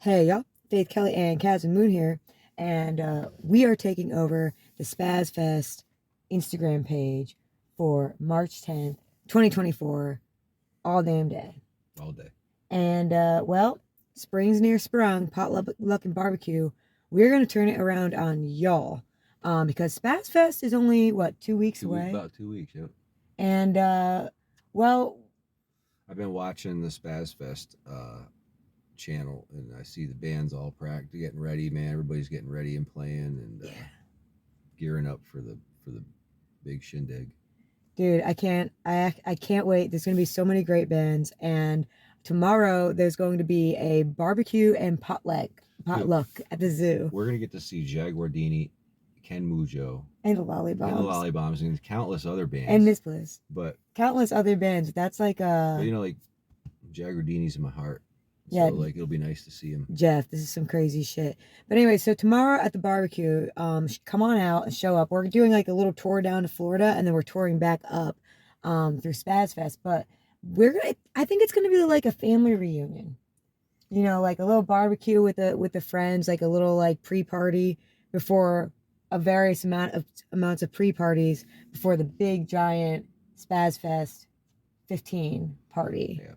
Hey y'all, Faith Kelly and Kaz and Moon here, and we are taking over the Spazzfest Instagram page for March 10th, 2024, all damn day. All day. And well, spring's near sprung, potluck and barbecue. We're gonna turn it around on y'all, because Spazzfest is only what 2 weeks away. About 2 weeks, yep. And well, I've been watching the Spazzfest channel, and I see the bands all getting ready. Man, everybody's getting ready and playing and gearing up for the big shindig. Dude, I can't wait. There's gonna be so many great bands, and tomorrow there's going to be a barbecue and potluck at the zoo. We're gonna get to see Jaguardini, Ken Mujo, and the Lollybombs, and countless other bands, and Miss Bliss, but countless other bands. That's like but, like Jaguardini's in my heart. Yeah, so like it'll be nice to see him. Jeff, this is some crazy shit. But anyway, so tomorrow at the barbecue, come on out and show up. We're doing like a little tour down to Florida, and then we're touring back up through Spazzfest. But I think it's gonna be like a family reunion. You know, like a little barbecue with the friends, like a little like pre-party before a various amounts of pre-parties before the big giant Spazzfest 15 party. Yeah.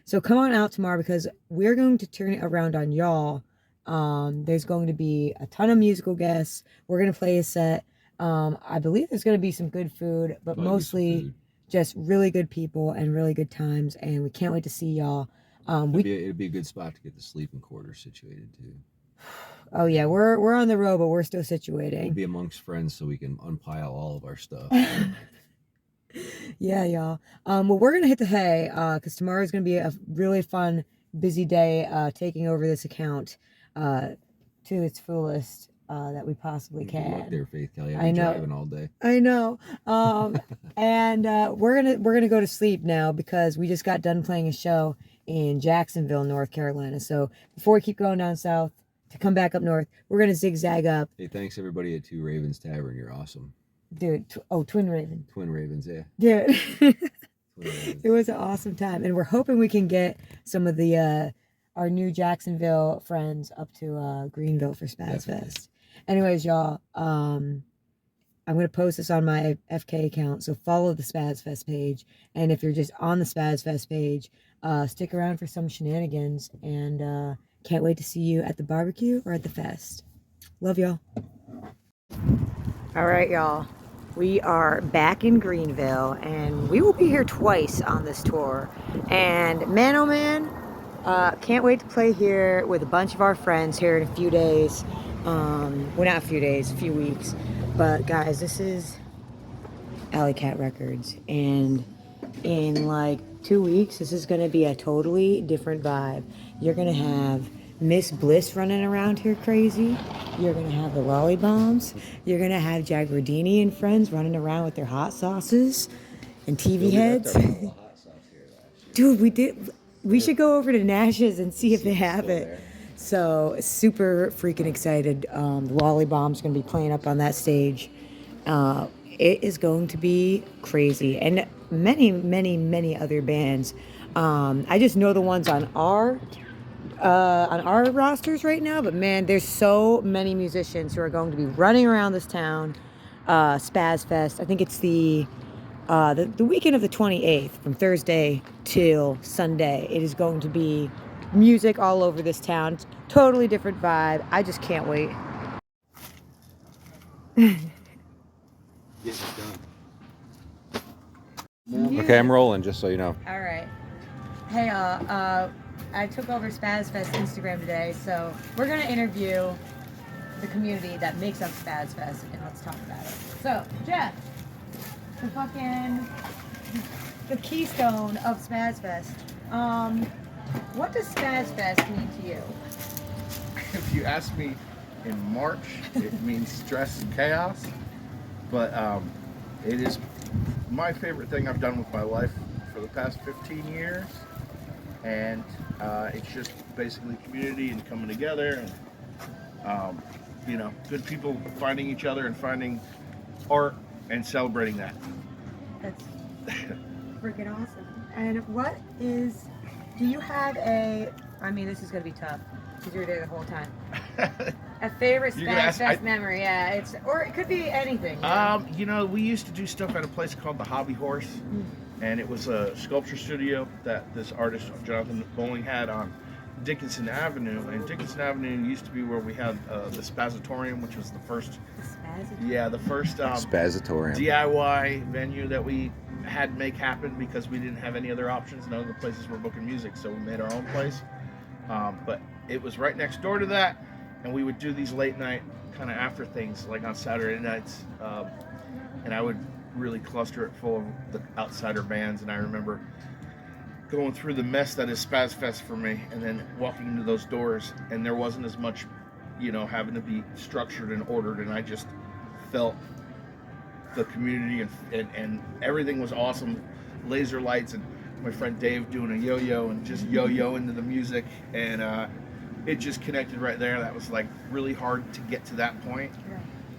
So come on out tomorrow because we're going to turn it around on y'all. There's going to be a ton of musical guests. We're going to play a set. I believe there's going to be some good food, but mostly just really good people and really good times. And we can't wait to see y'all. It'd be a good spot to get the sleeping quarters situated too. Oh yeah, we're on the road, but we're still situating. We'll be amongst friends so we can unpile all of our stuff. Yeah, y'all. Well, we're gonna hit the hay because tomorrow's gonna be a really fun, busy day taking over this account to its fullest that we possibly can. Good luck there, Faith Kelly. I've been driving all day. I know. And we're gonna go to sleep now because we just got done playing a show in Jacksonville, North Carolina. So before we keep going down south to come back up north, we're gonna zigzag up. Hey, thanks everybody at Two Ravens Tavern. You're awesome. Dude, Twin Raven. Twin Ravens, yeah. Dude. It was an awesome time. And we're hoping we can get some of the our new Jacksonville friends up to Greenville for Spazzfest. Anyways, y'all, I'm gonna post this on my FK account, so follow the Spazzfest page. And if you're just on the Spazzfest page, stick around for some shenanigans, and can't wait to see you at the barbecue or at the fest. Love y'all. All right, y'all. We are back in Greenville, and we will be here twice on this tour. And man, oh man, can't wait to play here with a bunch of our friends here in a few days. Well, not a few days, a few weeks. But guys, this is Alley Cat Records, and in like 2 weeks, this is gonna be a totally different vibe. You're gonna have Miss Bliss running around here crazy. You're gonna have the Lollybombs. You're gonna have Jaguardini and friends running around with their hot sauces and TV heads. Dude, we should go over to Nash's and see if they have it. So super freaking excited. The Lollybomb's gonna be playing up on that stage. It is going to be crazy, and many other bands. I just know the ones on our rosters right now, but man, there's so many musicians who are going to be running around this town. Spazzfest, I think it's the weekend of the 28th, from Thursday till Sunday. It is going to be music all over this town. It's totally different vibe. I just can't wait. Okay, I'm rolling, just so you know. All right. Hey, I took over Spazzfest Instagram today, so we're gonna interview the community that makes up Spazzfest, and let's talk about it. So, Jeff, the keystone of Spazzfest. What does Spazzfest mean to you? If you ask me in March, it means stress and chaos, but it is my favorite thing I've done with my life for the past 15 years. And it's just basically community and coming together, and good people finding each other and finding art and celebrating that. That's freaking awesome. And do you have a I mean, this is gonna be tough because you were there the whole time. A favorite You're gonna ask- Spazzfest memory? Yeah, or it could be anything. You know, we used to do stuff at a place called the Hobby Horse, and it was a sculpture studio that this artist Jonathan Bowling had on Dickinson Avenue. And Dickinson Avenue used to be where we had the Spazzatorium, which was the first, the first Spazzatorium. DIY venue that we had make happen because we didn't have any other options. None of the places were booking music, so we made our own place. But it was right next door to that, and we would do these late night kind of after things, like on Saturday nights, and I would really cluster it full of the outsider bands. And I remember going through the mess that is Spazzfest for me, and then walking into those doors, and there wasn't as much, you know, having to be structured and ordered, and I just felt the community, and everything was awesome. Laser lights, and my friend Dave doing a yo-yo and just yo-yo into the music, and it just connected right there. That was like really hard to get to that point,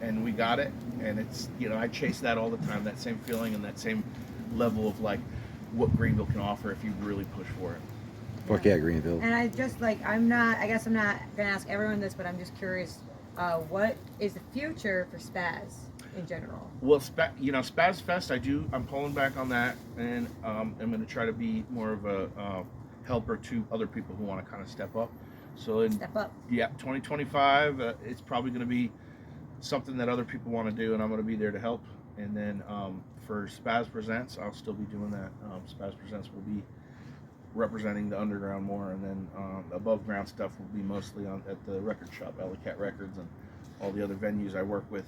and we got it. And it's, you know, I chase that all the time, that same feeling and that same level of like what Greenville can offer if you really push for it. Fuck yeah, Greenville. And I just like, I guess I'm not gonna ask everyone this, but I'm just curious, what is the future for Spaz in general? Well, you know, Spazzfest, I'm pulling back on that, and I'm going to try to be more of a helper to other people who want to kind of step up. So Step up. Yeah, 2025, it's probably going to be something that other people want to do, and I'm going to be there to help. And then for Spaz Presents, I'll still be doing that. Spaz Presents will be representing the underground more, and then above ground stuff will be mostly at the record shop, Alley Cat Records, and all the other venues I work with.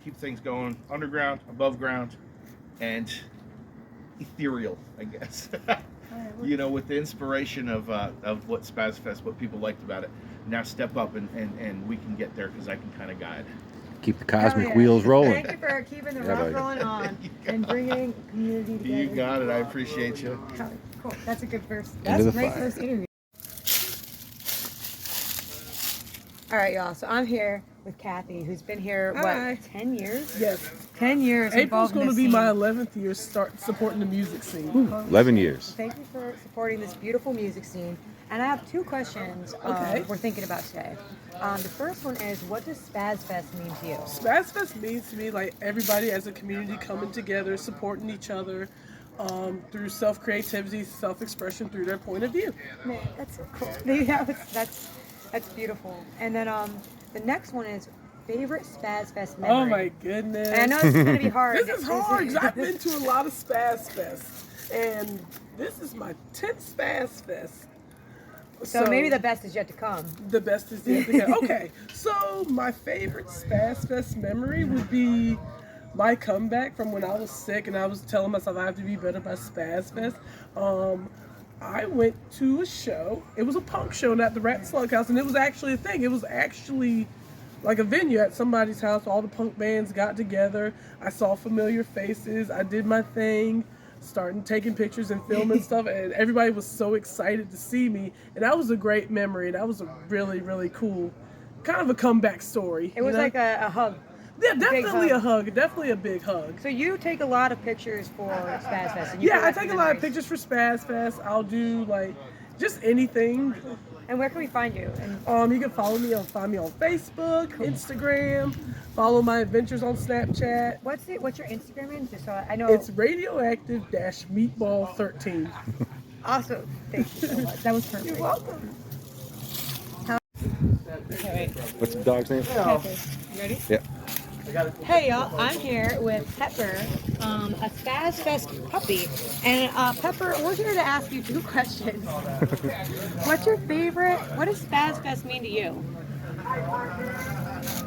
Keep things going underground, above ground, and ethereal, I guess. You know, with the inspiration of what Spazzfest, what people liked about it. Now step up and we can get there because I can kind of guide. Keep the cosmic wheels rolling. Thank you for keeping the rock rolling on and bringing community together. You got it. I appreciate you. Cool. That's a good first. Into That's the a great fire. first interview. All right, y'all. So I'm here with Kathy, who's been here, Hi. 10 years? Yes. 10 years April's involved in going to this be scene. my 11th year supporting the music scene. 11 years. Thank you for supporting this beautiful music scene. And I have two questions Okay. we're thinking about today. The first one is, what does Spazzfest mean to you? Spazzfest means to me like everybody as a community coming together, supporting each other through self-creativity, self-expression through their point of view. Man, that's so cool. Yeah, that's beautiful. And then the next one is favorite Spazzfest memory. Oh my goodness. And I know this is going to be hard. This is hard 'cause I've been to a lot of Spazzfest, and this is my 10th Spazzfest. So maybe the best is yet to come. The best is yet to come. Okay, so my favorite Spazzfest memory would be my comeback from when I was sick and I was telling myself I have to be better by Spazzfest. I went to a show. It was a punk show at the Rat Slug House, and it was actually a thing. It was actually like a venue at somebody's house. All the punk bands got together. I saw familiar faces. I did my thing, starting taking pictures and filming stuff, and everybody was so excited to see me. And that was a great memory. That was a really, really cool, kind of a comeback story. It was like a hug. Yeah, definitely hug. a hug. Definitely a big hug. So you take a lot of pictures for Spazzfest. And Yeah, I take a lot of pictures for Spazzfest. I'll do like just anything. And where can we find you? And You can find me on Facebook, Instagram. Follow my adventures on Snapchat. what's your Instagram name? Just so I know. It's radioactive-meatball13. Awesome. Thank you so much. That was perfect. You're welcome. Okay, What's the dog's name? okay. You ready? Yep. Hey y'all, I'm here with Pepper, a Spazzfest puppy. And Pepper, we're here to ask you two questions. What does Spazzfest mean to you?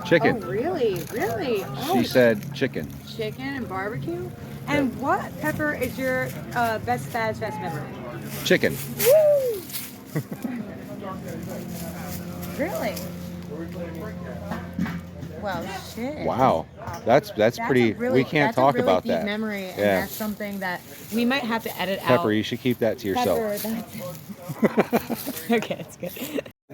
Chicken. Oh, really? Really? Oh, She said chicken. chicken and barbecue? And what, Pepper, is your best Spazzfest memory? Chicken. Woo! Really? Well, shit. Wow. That's pretty. a really, we can't that's talk a really about deep that. memory, and Yeah. that's something that we might have to edit out. Pepper, you should keep that to yourself. Pepper, that's okay, it's good.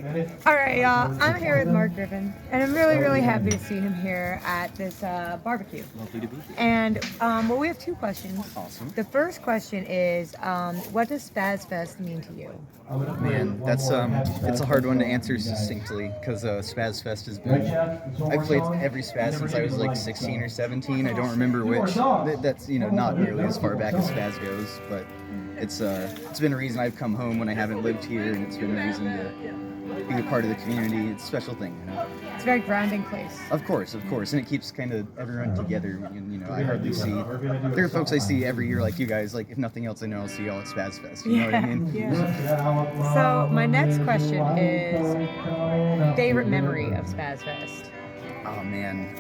All right, y'all. I'm here with Mark Griffin, and I'm really, really happy to see him here at this barbecue. Lovely to be here. And well, we have two questions. Awesome. The first question is, what does Spazzfest mean to you? Man, that's it's a hard one to answer succinctly because Spazzfest has been. I've played every Spaz since I was like 16 or 17. I don't remember which. That's not nearly as far back as Spaz goes, but it's been a reason I've come home when I haven't lived here, and it's been a reason to be a part of the community. It's a special thing, It's a very grounding place. Of course, and it keeps kind of everyone together. I hardly see. There are folks I see every year, like you guys. Like if nothing else, I know I'll see y'all at Spazzfest. You know what I mean? Yeah. So my next question is favorite memory of Spazzfest. Oh man,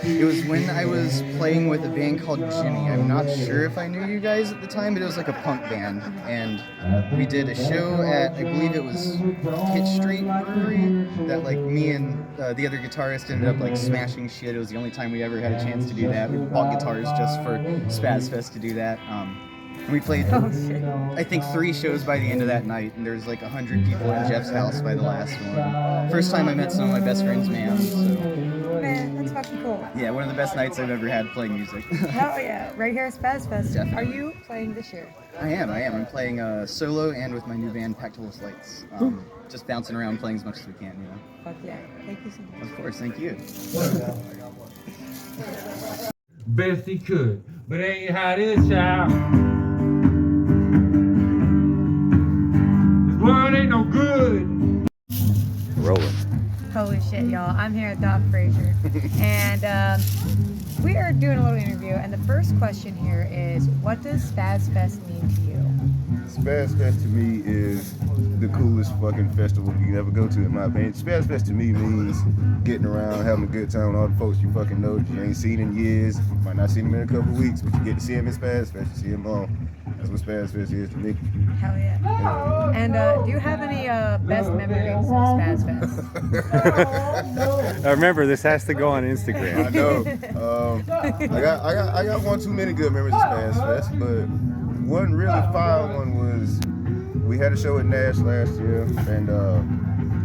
it was when I was playing with a band called Jimmy. I'm not sure if I knew you guys at the time, but it was like a punk band, and we did a show at, I believe it was Hitch Street Brewery, that like me and the other guitarist ended up like smashing shit. It was the only time we ever had a chance to do that. We bought guitars just for Spazzfest to do that. And we played, I think, 3 shows by the end of that night, and there was like 100 people in Jeff's house by the last one. First time I met some of my best friends, man. So. Man, that's fucking cool. Yeah, one of the best nights I've ever had playing music. Hell yeah, right here at Spazzfest. Definitely. Are you playing this year? I am. I'm playing solo and with my new band, Pactolus Lights. Just bouncing around, playing as much as we can, Fuck yeah. Thank you so much. Of course, thank you. Best he could, but ain't how this child. This world ain't no good. Rolling. Holy shit, y'all. I'm here at Doc Frazier. And we are doing a little interview. And the first question here is, what does Spazzfest mean to you? Spazzfest to me is the coolest fucking festival you can ever go to, in my opinion. Spazzfest to me means getting around, having a good time with all the folks you fucking know that you ain't seen in years. You might not see them in a couple weeks, but you get to see them in Spazzfest. You see them all. That's what Spazzfest is to me. Hell yeah. And do you have any best memories of Spazzfest? I remember this has to go on Instagram. I know. I got one too many good memories of Spazzfest, but one really fire one was we had a show at Nash last year and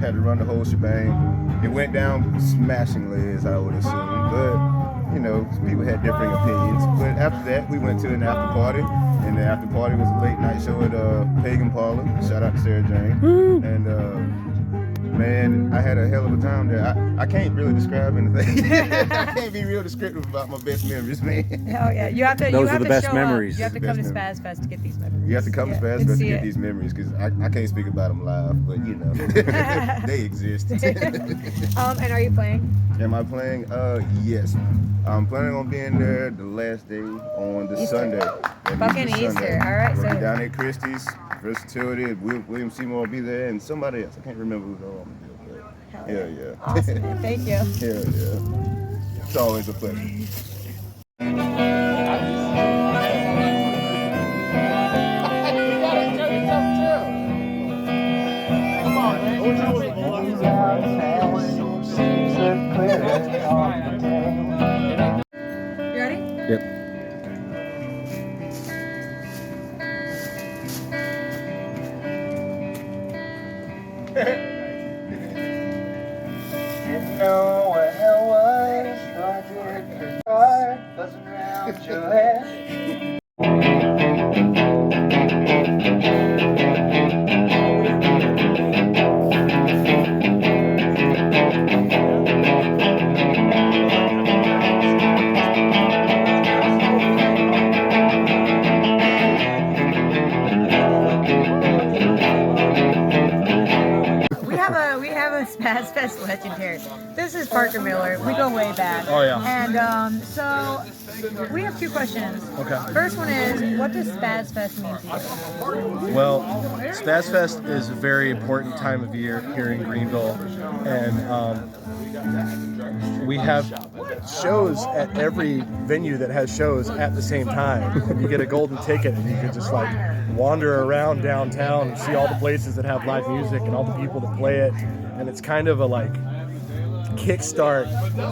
had to run the whole shebang. It went down smashingly, as I would assume, but people had differing opinions. But after that, we went to an after party, and the after party was a late night show at Pagan Parlor. Shout out to Sarah Jane. And man, I had a hell of a time there. I can't really describe anything. I can't be real descriptive about my best memories, man. Hell yeah. You have to. Those you have are the to best show memories. Up. You have to The come to best Spazzfest to get these memories. You have to come to and Spazzfest to see get it. these memories, because I can't speak about them live, but they exist. And are you playing? Am I playing? Yes. I'm planning on being there the last day on the Easter. Sunday. Fucking Easter. All right, We'll so- be down at Christie's, Versatility. William Seymour will be there, and somebody else. I can't remember who's all on the bill, but Hell yeah. Awesome, man. Thank you. Hell yeah. It's always a pleasure. You ready? Yep. We have a Spazzfest legend here. This is Parker Miller. We go way back. Oh, yeah. And so we have 2 questions. Okay. First one is, what does Spazzfest mean to you? Well, Spazzfest is a very important time of year here in Greenville, and we have shows at every venue that has shows at the same time. You get a golden ticket and you can just like wander around downtown and see all the places that have live music and all the people that play it, and it's kind of a like kickstart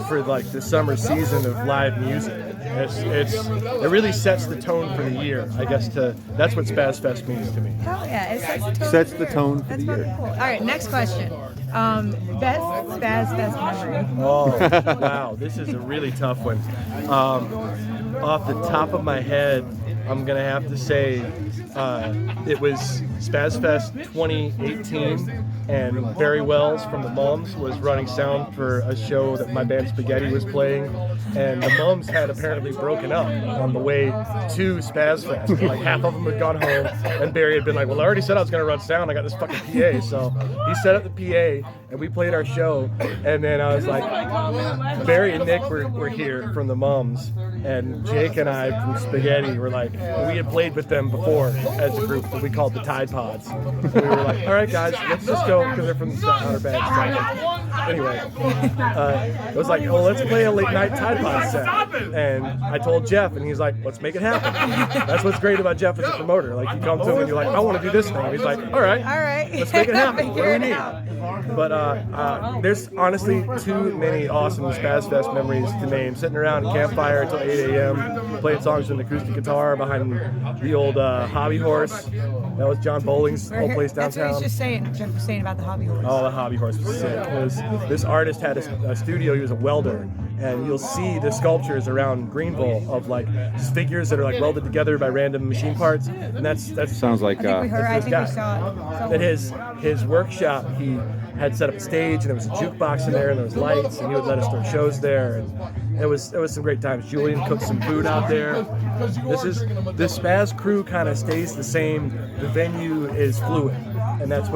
for like the summer season of live music. It really sets the tone for the year. I guess that's what Spazzfest means to me. Hell yeah, it sets the tone. Sets for the year. tone for That's the year. fucking cool. All right, next question. Best Spazzfest memory. Oh, wow, this is a really tough one. Off the top of my head, I'm gonna have to say it was Spazzfest 2018, and Barry Wells from the Mums was running sound for a show that my band Spaghetti was playing, and the Mums had apparently broken up on the way to Spazzfest. Like half of them had gone home, and Barry had been like, "Well, I already said I was gonna run sound. I got this fucking PA." So he set up the PA, and we played our show, and then I was like, Barry and Nick were here from the Mums, and Jake and I from Spaghetti were like, we had played with them before as a group that we called the Tide Pods. And we were like, all right guys, let's just go, because they're from the Outer Banks. Anyway, it was like, well, let's play a late night Tide Pod set. And I told Jeff, and he's like, let's make it happen. That's what's great about Jeff as a promoter. Like, you come to him and you're like, I want to do this thing. And he's like, all right, let's make it happen. What do we need? But there's honestly too many awesome Spazzfest memories to name. Sitting around a campfire until 8 a.m., playing songs with an acoustic guitar behind the old Hobby Horse. That was John Bowling's old place downtown. That's what he's just saying. Jeff was saying about the Hobby Horse. Oh, the Hobby Horse was sick. This artist had a studio. He was a welder, and you'll see the sculptures around Greenville of like figures that are like welded together by random machine parts, and that's Sounds like I think we saw it. at his workshop. He had set up a stage, and there was a jukebox in there, and there was lights, and he would let us start shows there, and it was some great times. Julian cooked some food out there. The Spaz crew kind of stays the same. The venue is fluid, and that's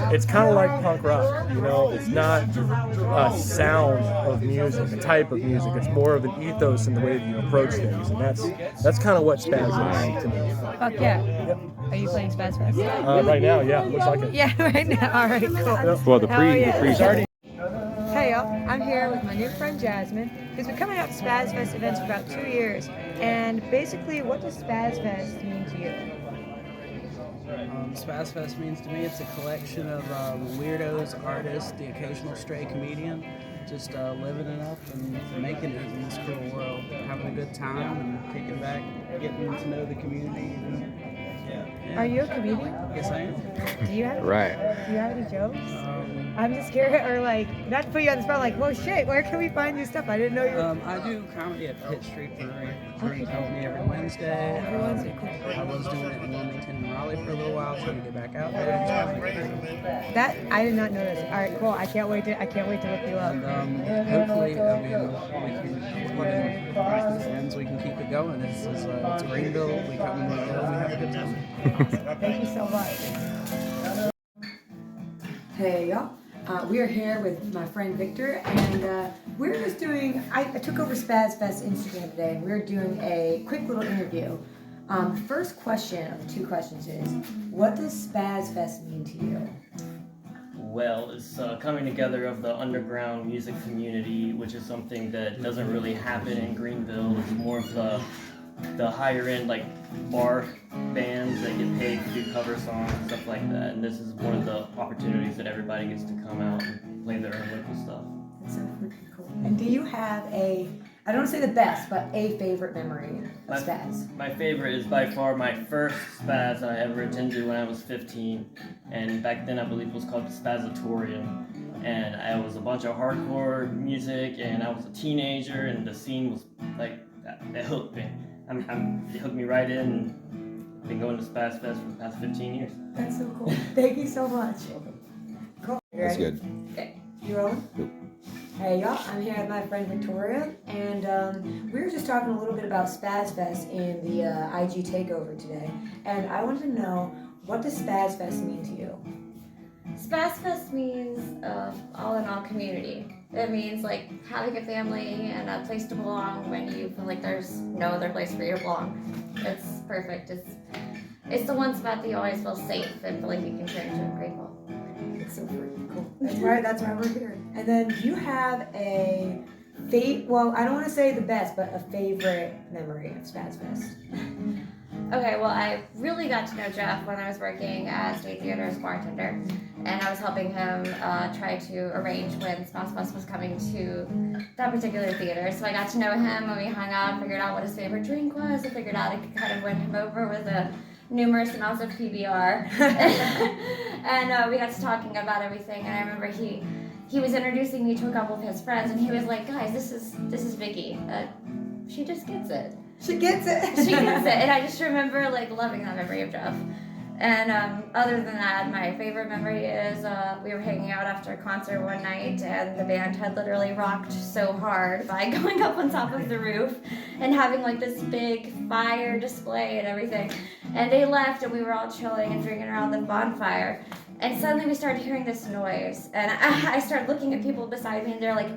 it's kind of like punk rock, you know. It's not a sound of music, a type of music. It's more of an ethos in the way that you approach things, and that's kind of what Spaz is to me. Fuck yeah. Yep. Are you playing Spazzfest? Right now, yeah, looks like it. Yeah, right now. All right, cool. well, the pre Hey y'all, I'm here with my new friend Jasmine, who's been coming out to Spazzfest events for about 2 years. And basically, what does Spazzfest mean to you? Spazzfest means to me it's a collection of weirdos, artists, the occasional stray comedian, just living it up and making it in this cruel world, having a good time and kicking back, getting to know the community. And, yeah. Are you a comedian? Yes, I am. Do you have Right. Do you have any jokes? I'm just scared, or like, not to put you on the spot, like, well, shit, where can we find your stuff? I didn't know you were... I do comedy at Pitt Street Brewing Company every Wednesday. Every Wednesday, cool. I was doing it in Wilmington and Raleigh for a little while, trying to get back out there. That, I did not know this. All right, cool. I can't wait to look you up. And hopefully, when this ends, we can keep it going. It's Greenville. We come and we go. We have a good time. Thank you so much. Hey, y'all. We are here with my friend Victor, and we're just doing, I took over Spazzfest Instagram today, and we're doing a quick little interview. The first question of the 2 questions is, what does Spazzfest mean to you? Well, it's coming together of the underground music community, which is something that doesn't really happen in Greenville. It's more of the higher end, like, bar bands that get paid to do cover songs and stuff like that. And this is one of the opportunities that everybody gets to come out and play their own local stuff. That's so freaking cool. And do you have I don't want to say the best, but a favorite memory of Spaz? My favorite is by far my first Spaz I ever attended when I was 15. And back then I believe it was called the Spazzatorium. And it was a bunch of hardcore music, and I was a teenager, and the scene was like, it hooked me. It hooked me right in, and I've been going to Spazzfest for the past 15 years. That's so cool. Thank you so much. Cool. That's good. Okay. You rolling? Nope. Hey y'all, I'm here with my friend Victoria, and we were just talking a little bit about Spazzfest in the IG takeover today, and I wanted to know, what does Spazzfest mean to you? Spazzfest means all in all community. It means like having a family and a place to belong when you feel like there's no other place for you to belong. It's perfect. It's the one spot that you always feel safe and feel like you can turn to and grateful. It's so freaking cool. That's why we're here. And then, do you have a well, I don't want to say the best, but a favorite memory of Spazzfest? Okay, well, I really got to know Jeff when I was working at State Theater as a bartender, and I was helping him try to arrange when Spazzfest was coming to that particular theater. So I got to know him when we hung out, figured out what his favorite drink was, and figured out I could kind of win him over with numerous amounts of PBR. And we got to talking about everything, and I remember he was introducing me to a couple of his friends, and he was like, guys, this is Vicky. She just gets it. She gets it. She gets it. And I just remember like loving that memory of Jeff. And other than that, my favorite memory is we were hanging out after a concert one night, and the band had literally rocked so hard by going up on top of the roof and having like this big fire display and everything. And they left, and we were all chilling and drinking around the bonfire. And suddenly we started hearing this noise, and I started looking at people beside me, and they're like,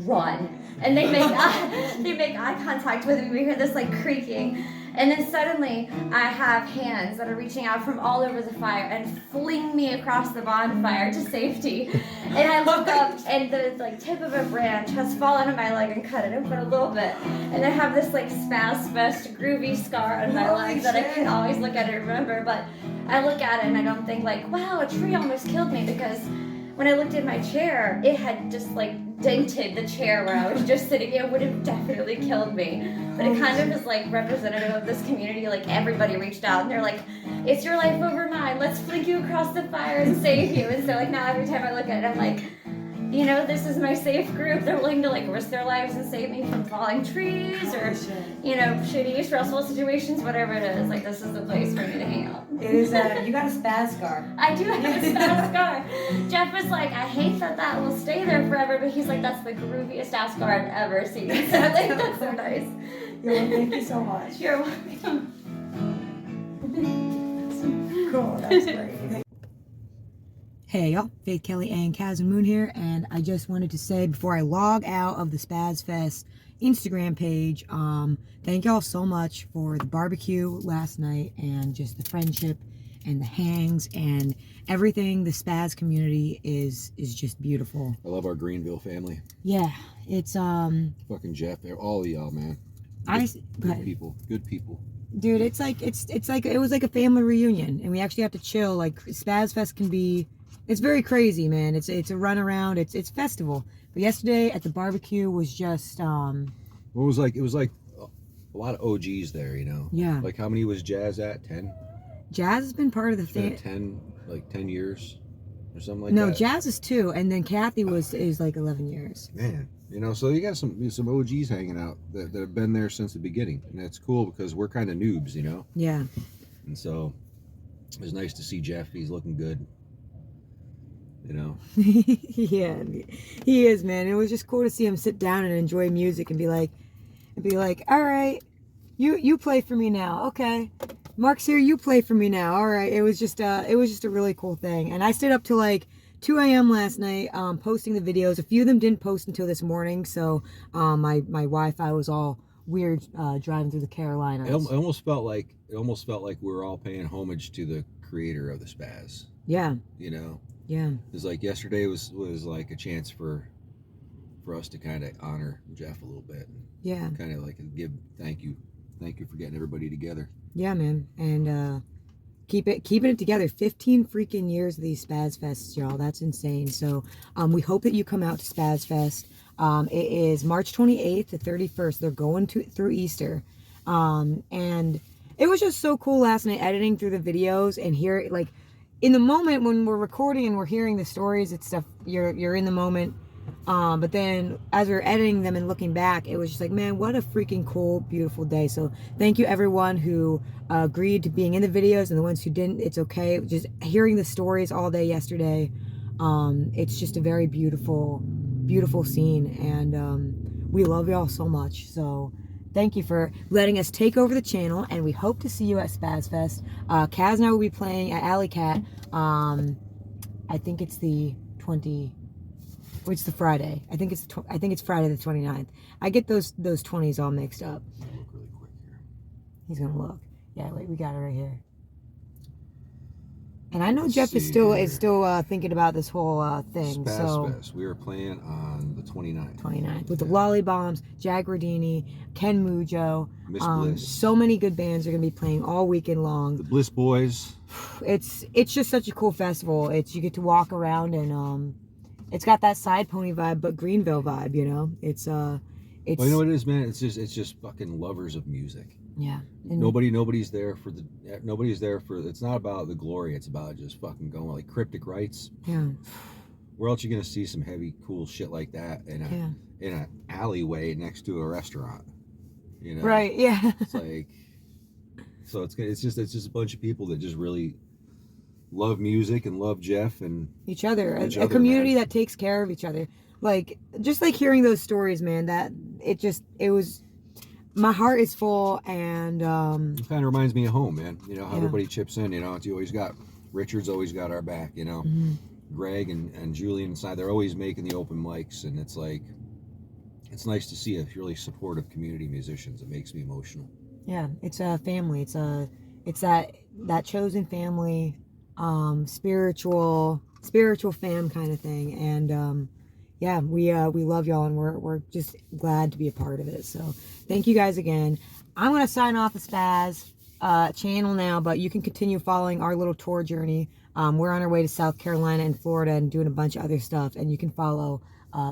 "Run!" And they make eye contact with me. We hear this like creaking, and then suddenly I have hands that are reaching out from all over the fire and fling me across the bonfire to safety. And I look up, and the like tip of a branch has fallen on my leg and cut it open a little bit. And I have this like Spazzfest groovy scar on my leg that I can always look at and remember. But I look at it and I don't think like, wow, a tree almost killed me, because when I looked at my chair, it had just like dented the chair where I was just sitting. It would have definitely killed me. But it kind of is like representative of this community. Like everybody reached out and they're like, it's your life over mine. Let's fling you across the fire and save you. And so like now every time I look at it, I'm like, you know, this is my safe group. They're willing to like risk their lives and save me from falling trees or, you know, shitty, stressful situations, whatever it is. Like this is the place for me to hang out. It is you got a spaz scar. I do have a spaz scar. Jeff was like, I hate that will stay there forever, but he's like, that's the grooviest ass scar I've ever seen. So I think that's so nice. Thank you so much. You're welcome. Cool, that's great. Hey y'all, Faith Kelly and Kaz and Moon here, and I just wanted to say before I log out of the Spazzfest Instagram page, thank y'all so much for the barbecue last night and just the friendship and the hangs and everything. The Spaz community is just beautiful. I love our Greenville family. Yeah, it's fucking Jeff, all of y'all, man. Good people, good people. Dude, it's like it was like a family reunion, and we actually have to chill. Like Spazzfest can be. It's very crazy, man. It's a run around. It's festival. But yesterday at the barbecue was just It was like a lot of OGs there, you know. Yeah. Like how many was Jazz at? 10. Jazz has been part of the thing. 10 years or something like that. No, Jazz is 2, and then Kathy is like 11 years. Man, you know, so you got some OGs hanging out that have been there since the beginning, and that's cool because we're kind of noobs, you know. Yeah. And so it was nice to see Jeff. He's looking good. You know. Yeah, he is, man. It was just cool to see him sit down and enjoy music and be like, all right, you play for me now, okay. Mark's here, you play for me now, all right. It was just a really cool thing, and I stayed up till like 2 a.m. last night, posting the videos. A few of them didn't post until this morning, so my Wi-Fi was all weird driving through the Carolinas. It almost felt like we were all paying homage to the creator of the Spaz. Yeah. You know. Yeah. It's like yesterday was like a chance for us to kind of honor Jeff a little bit. And yeah. Kind of like give thank you for getting everybody together. Yeah, man, and keeping it together. 15 freaking years of these Spazzfests, y'all. That's insane. So we hope that you come out to Spazzfest. It is March 28th to 31st. They're going through Easter, and it was just so cool last night editing through the videos and hear like. In the moment when we're recording and we're hearing the stories and stuff, you're in the moment. But then as we're editing them and looking back, it was just like, man, what a freaking cool, beautiful day. So thank you everyone who agreed to being in the videos, and the ones who didn't, it's okay. Just hearing the stories all day yesterday. It's just a very beautiful, beautiful scene. And we love y'all so much. So thank you for letting us take over the channel, and we hope to see you at Spazzfest. Kaz and I will be playing at Alley Cat. I think it's the 20. It's the Friday. I think it's Friday the 29th. I get those 20s all mixed up. Look really quick here. He's gonna look. Yeah, wait, we got it right here. And I know Jeff is still thinking about this whole thing. Spazzfest. We are playing on the 29th. 29th with the Lolly Bombs, Jag Radini, Ken Mujo. Miss Bliss. So many good bands are gonna be playing all weekend long. The Bliss Boys. It's just such a cool festival. You get to walk around and it's got that Side Pony vibe, but Greenville vibe. You know, it's Well, you know what it is, man. It's just fucking lovers of music. Yeah. Nobody's there for it's not about the glory, it's about just fucking going like Cryptic Rights. Yeah. Where else you gonna see some heavy cool shit like that in an alleyway next to a restaurant? You know? Right, yeah. It's like so it's just a bunch of people that just really love music and love Jeff and each other. A community that takes care of each other. Like just like hearing those stories, man, that it was my heart is full, and it kind of reminds me of home, man. You know how everybody chips in. You know, you always got Richard's always got our back. You know, Greg and Julian inside, they're always making the open mics, and it's like it's nice to see a really supportive community of musicians. It makes me emotional. Yeah, it's a family. It's that chosen family, spiritual fam kind of thing, and yeah, we love y'all, and we're just glad to be a part of it. So thank you guys again. I'm gonna sign off the Spaz channel now, but you can continue following our little tour journey. We're on our way to South Carolina and Florida and doing a bunch of other stuff, and you can follow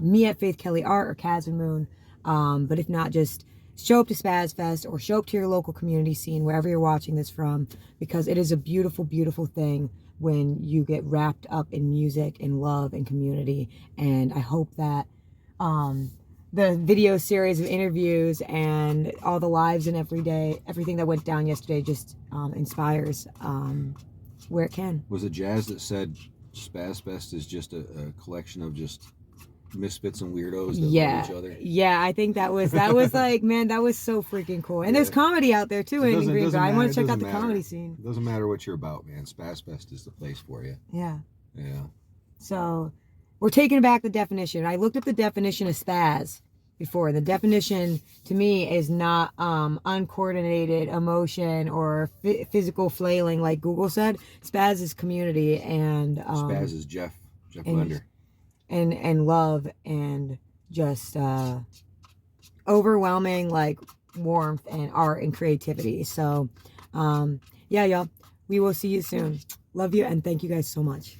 me at Faith Kelly Art or Kaz and Moon. But if not, just show up to Spazzfest or show up to your local community scene, wherever you're watching this from, because it is a beautiful, beautiful thing when you get wrapped up in music and love and community. And I hope that the video series of interviews and all the lives and everything that went down yesterday just inspires where it can. Was it Jazz that said Spazzfest is just a collection of just misfits and weirdos that love each other? Yeah, I think that was like, man, that was so freaking cool. And there's comedy out there too in Greenville. I want to check out the comedy scene. It doesn't matter what you're about, man. Spazzfest is the place for you. Yeah. So we're taking back the definition. I looked up the definition of spaz before. The definition to me is not uncoordinated emotion or physical flailing like Google said. Spaz is community, and spaz is Jeff Lender. And love and just overwhelming like warmth and art and creativity. So yeah, y'all, we will see you soon. Love you, and thank you guys so much.